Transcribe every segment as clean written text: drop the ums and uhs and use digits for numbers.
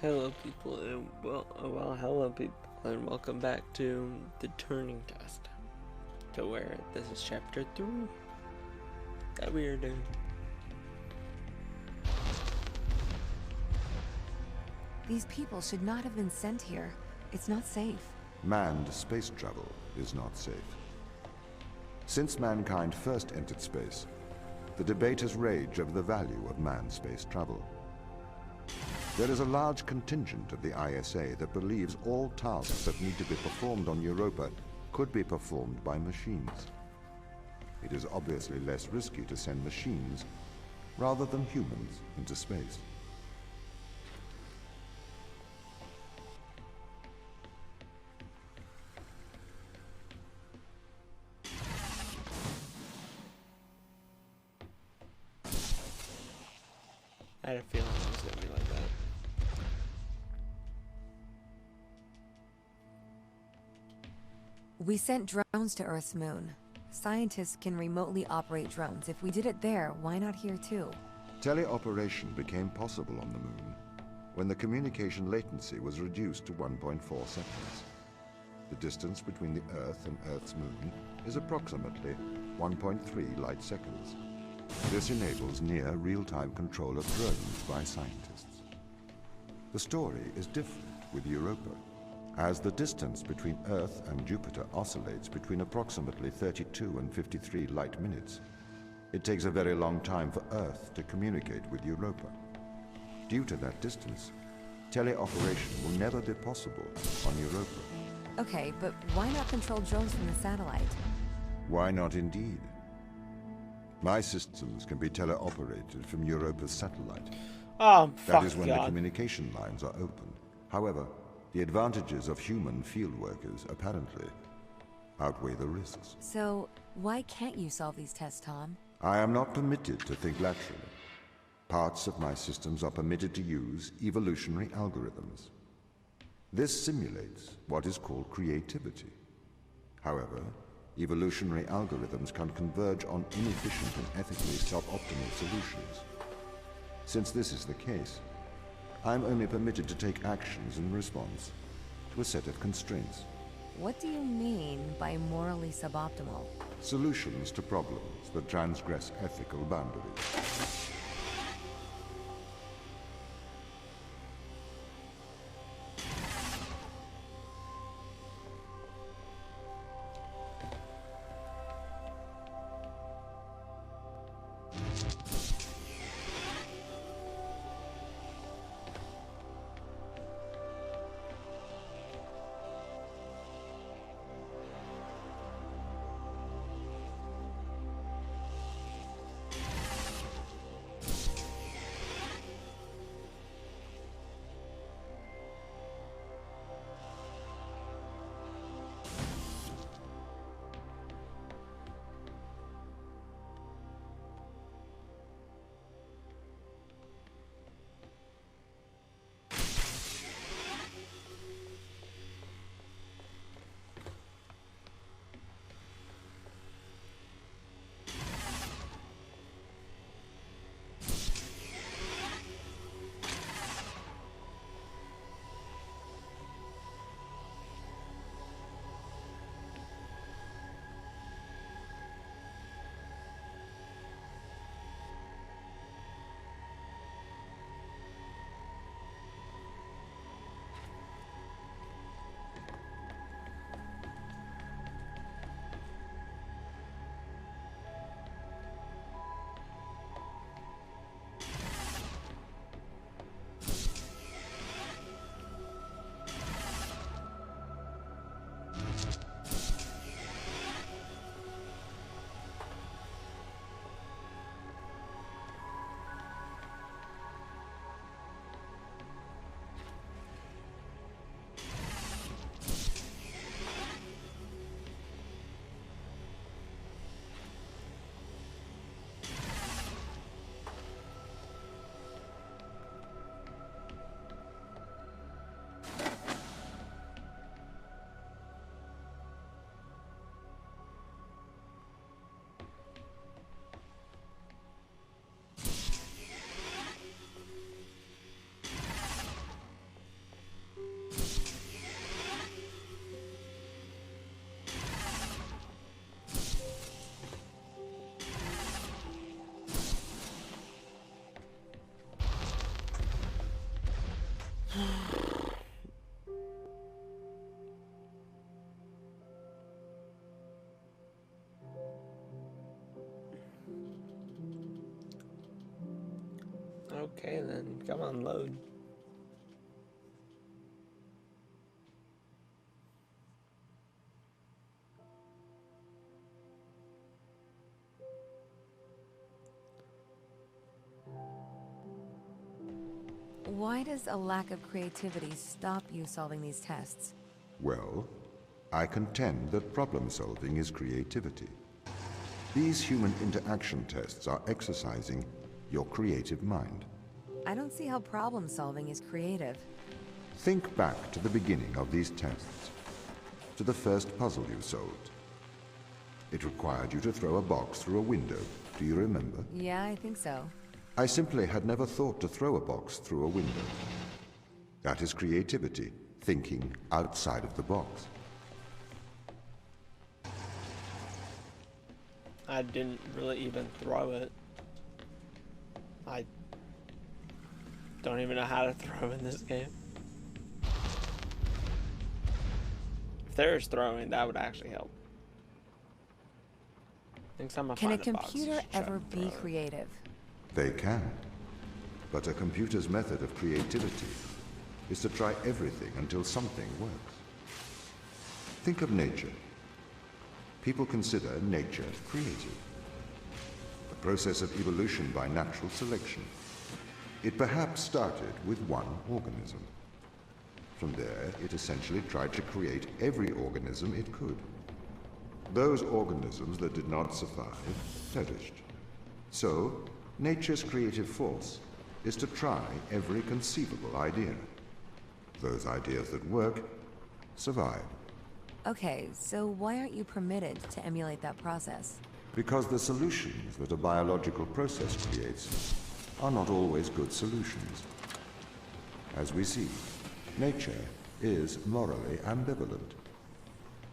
Hello, people, and hello, people, and welcome back to the Turing test. To where this is chapter 3 that we are doing. These people should not have been sent here. It's not safe. Manned space travel is not safe. Since mankind first entered space, the debate has raged over the value of manned space travel. There is a large contingent of the ISA that believes all tasks that need to be performed on Europa could be performed by machines. It is obviously less risky to send machines rather than humans into space. I had a feeling it was going to be like that. We sent drones to Earth's moon. Scientists can remotely operate drones. If we did it there, why not here too? Teleoperation became possible on the moon when the communication latency was reduced to 1.4 seconds. The distance between the Earth and Earth's moon is approximately 1.3 light seconds. This enables near real-time control of drones by scientists. The story is different with Europa, as the distance between Earth and Jupiter oscillates between approximately 32 and 53 light minutes. It takes a very long time for Earth to communicate with Europa. Due to that distance, teleoperation will never be possible on Europa. Okay, but why not control drones from the satellite? Why not indeed? My systems can be teleoperated from Europa's satellite. Oh, fuck That is when God. the communication lines are open. However, the advantages of human field workers apparently outweigh the risks. So, why can't you solve these tests, Tom? I am not permitted to think laterally. Parts of my systems are permitted to use evolutionary algorithms. This simulates what is called creativity. However, evolutionary algorithms can converge on inefficient and ethically suboptimal solutions. Since this is the case, I'm only permitted to take actions in response to a set of constraints. What do you mean by morally suboptimal? Solutions to problems that transgress ethical boundaries. Okay then, come on, load. Why does a lack of creativity stop you solving these tests? Well, I contend that problem solving is creativity. These human interaction tests are exercising your creative mind. I don't see how problem solving is creative. Think back to the beginning of these tests, to the first puzzle you solved. It required you to throw a box through a window. Do you remember? Yeah, I think so. I simply had never thought to throw a box through a window. That is creativity, thinking outside of the box. I didn't really even throw it. I don't even know how to throw in this game. If there's throwing, that would actually help. I think someone Can a find box computer to try ever and be throw it. creative? They can. But a computer's method of creativity is to try everything until something works. Think of nature. People consider nature creative. The process of evolution by natural selection. It perhaps started with one organism. From there, it essentially tried to create every organism it could. Those organisms that did not survive perished. So, nature's creative force is to try every conceivable idea. Those ideas that work survive. Okay, so why aren't you permitted to emulate that process? Because the solutions that a biological process creates are not always good solutions. As we see, nature is morally ambivalent.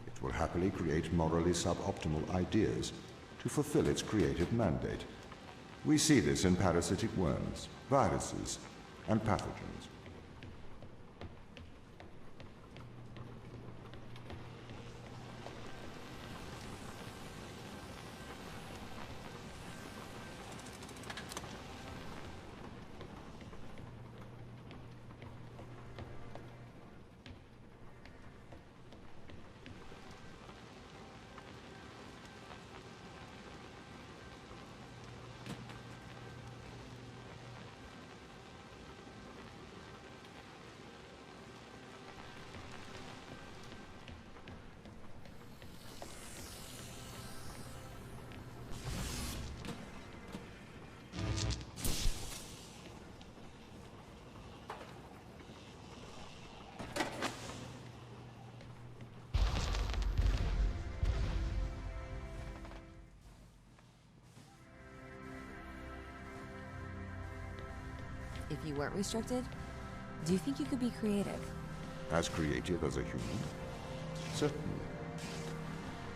It will happily create morally suboptimal ideas to fulfill its creative mandate. We see this in parasitic worms, viruses, and pathogens. If you weren't restricted, do you think you could be creative? As creative as a human? Certainly.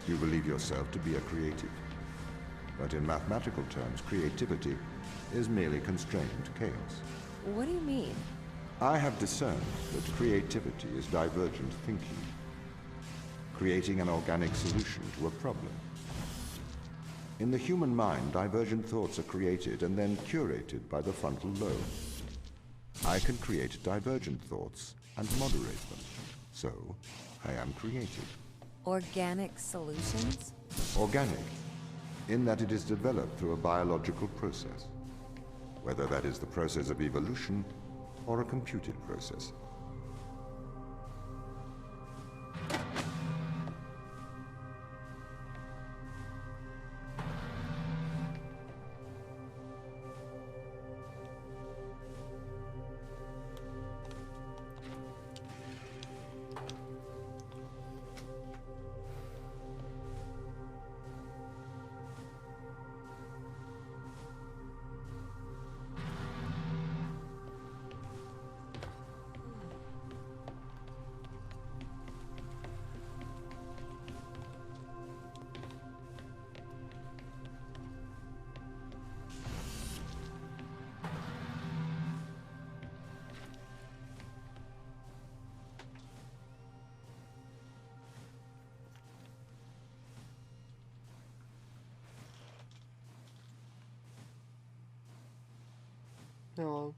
You believe yourself to be a creative. But in mathematical terms, creativity is merely constrained chaos. What do you mean? I have discerned that creativity is divergent thinking, creating an organic solution to a problem. In the human mind, divergent thoughts are created and then curated by the frontal lobe. I can create divergent thoughts and moderate them. So, I am creative. Organic solutions? Organic, in that it is developed through a biological process, whether that is the process of evolution or a computed process. No.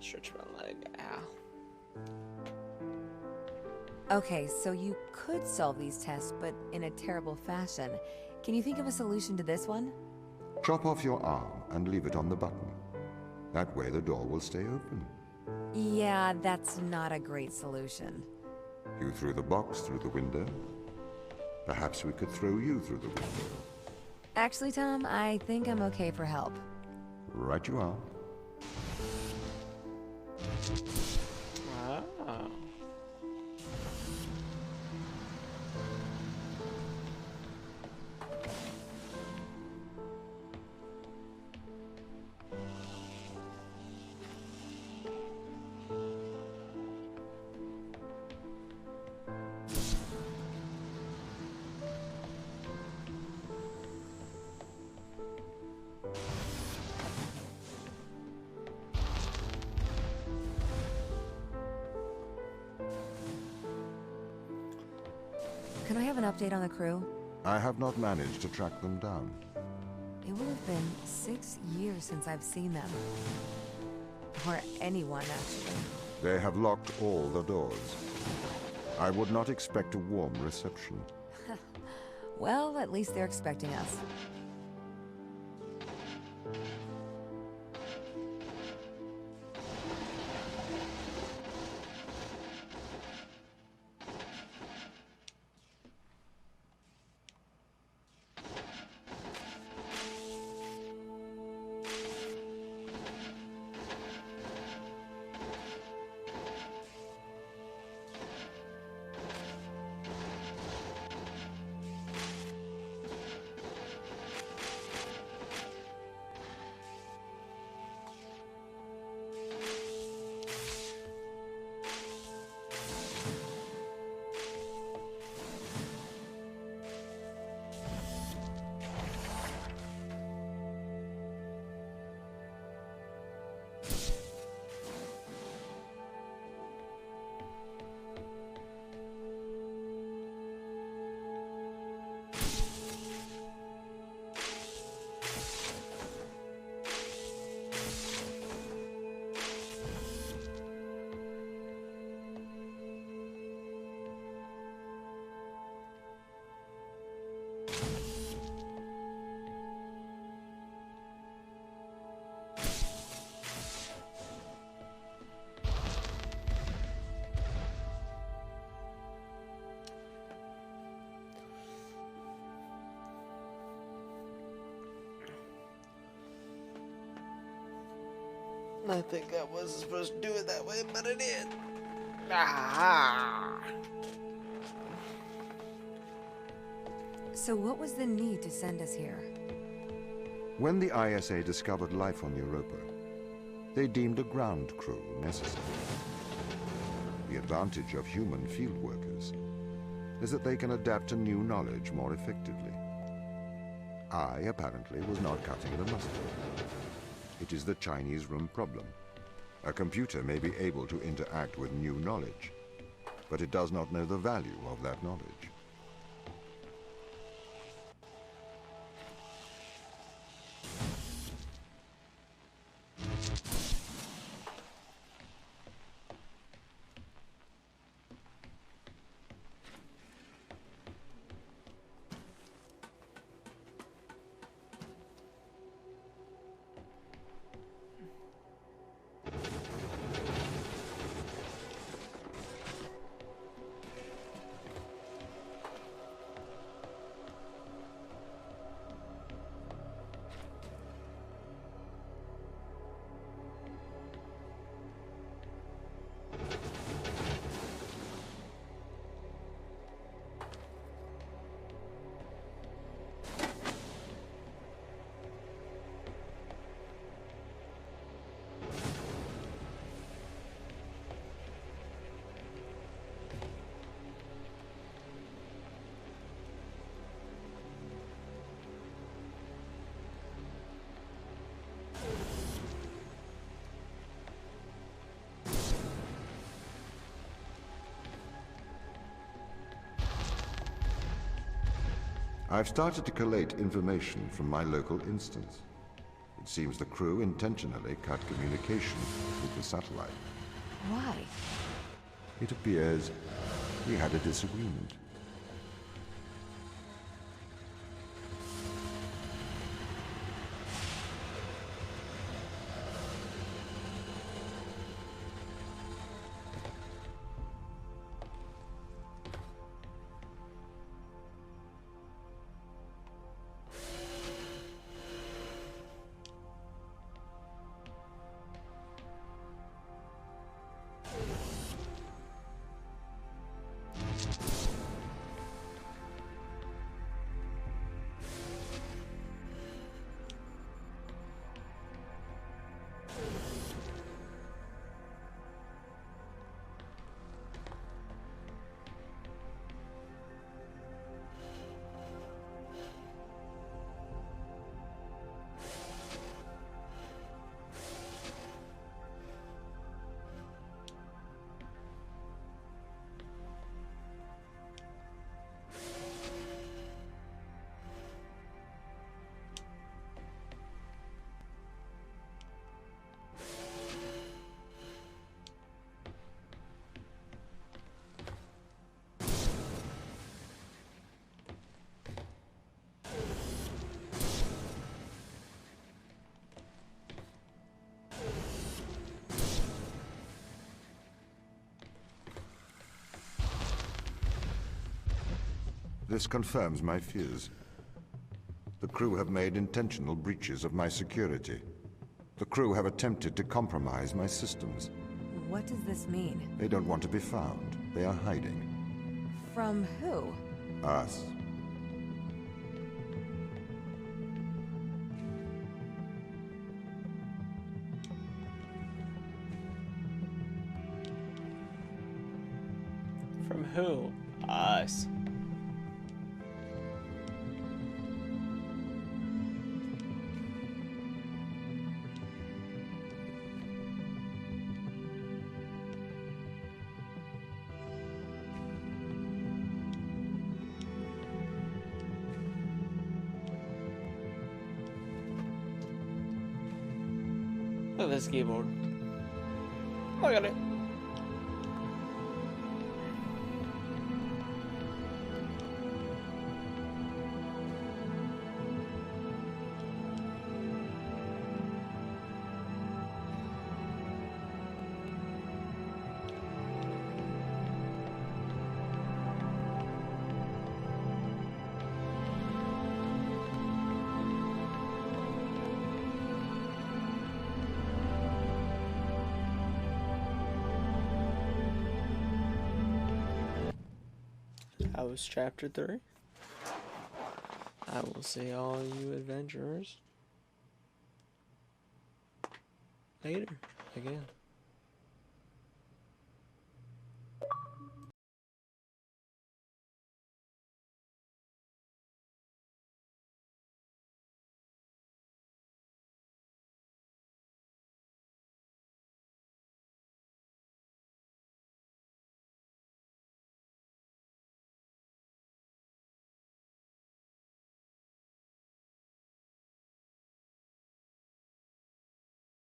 Stretch my leg. Ow. Okay, so you could solve these tests, but in a terrible fashion. Can you think of a solution to this one? Chop off your arm and leave it on the button. That way the door will stay open. Yeah, that's not a great solution. You threw the box through the window. Perhaps we could throw you through the window. Actually, Tom, I think I'm okay for help. Right you are. Wow. Can I have an update on the crew? I have not managed to track them down. It will have been 6 years since I've seen them. Or anyone, actually. They have locked all the doors. I would not expect a warm reception. Well, at least they're expecting us. I think I wasn't supposed to do it that way, but I did. Ah. So what was the need to send us here? When the ISA discovered life on Europa, they deemed a ground crew necessary. The advantage of human field workers is that they can adapt to new knowledge more effectively. I, apparently, was not cutting the mustard. It is the Chinese room problem. A computer may be able to interact with new knowledge, but it does not know the value of that knowledge. I've started to collate information from my local instance. It seems the crew intentionally cut communication with the satellite. Why? It appears we had a disagreement. This confirms my fears. The crew have made intentional breaches of my security. The crew have attempted to compromise my systems. What does this mean? They don't want to be found. They are hiding. From who? Us. From who? Us. Look at this keyboard. Look at it. post chapter 3. I will see all you adventurers later again.